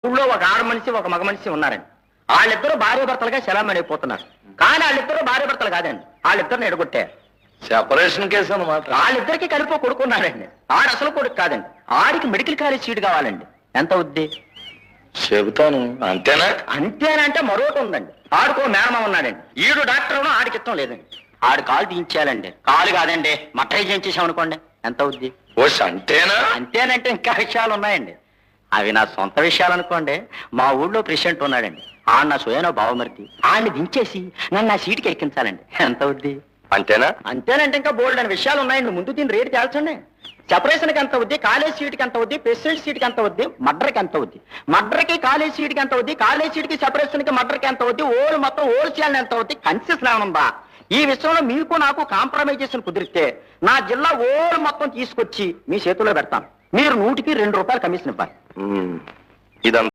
ఊళ్ళో ఒక ఆడ మనిషి ఒక మగ మనిషి ఉన్నారండి. వాళ్ళిద్దరూ భార్య భర్తలుగా శలామణి అయిపోతున్నారు. కానీ వాళ్ళిద్దరూ భార్య భర్తలు కాదండి, వాళ్ళిద్దరిని ఎడగొట్టారు. సెపరేషన్ కేసు అన్నమాట. వాళ్ళిద్దరికి కలిపి కొడుకున్నాడండి. ఆడు అసలు కొడుకు కాదండి. ఆడికి మెడికల్ కాలేజ్ సీట్ కావాలండి. ఎంత అవుద్ది చెబుతాను. అంతేనా? అంతేనంటే మరొకటి ఉందండి. ఆడుకో మేనమ ఉన్నాడండి. ఈడు డాక్టర్ ఆడికి ఇష్టం లేదండి. ఆడు కాలు తీయించాలండి. కాలు కాదండి, మట్టై చేయించేసాం అనుకోండి. ఎంత అవుద్ది? ఓస్ అంతేనా? అంతేనంటే ఇంకా విషయాలు ఉన్నాయండి. అవి నా సొంత విషయాలు అనుకోండి. మా ఊళ్ళో ప్రెసిడెంట్ ఉన్నాడండి. ఆడు నా సోయనో బావమరిది. ఆడిని దించేసి నన్ను నా సీటుకి ఎక్కించాలండి. ఎంత అవుద్ది? అంతేనా? అంతేనంటే ఇంకా బోల్డ్ అనే విషయాలు ఉన్నాయండి. ముందు దీని రేటు తేల్చండి. సెపరేషన్కి ఎంత అవుద్ది, కాలేజ్ సీట్కి ఎంత అవుద్ది, ప్రెసిడెంట్ సీట్కి ఎంత అవుద్ది, మర్డర్కి ఎంత అవుద్ది, మర్డర్కి కాలేజ్ సీట్కి ఎంత అవుద్ది, కాలేజ్ సీట్కి సెపరేషన్కి మర్డర్కి ఎంత అవుద్ది, ఓల్ మొత్తం ఓల్ చేయాలని ఎంత అవుద్ది, కన్సెషన్ ఏమనుందా? ఈ విషయంలో మీకు నాకు కాంప్రమైజేషన్ కుదిరితే నా జిల్లా ఓల్ మొత్తం తీసుకొచ్చి మీ చేతుల్లో పెడతాను. మీరు 100కి 2 రూపాయలు కమిషన్ ఇవ్వాలి. ఇదంతా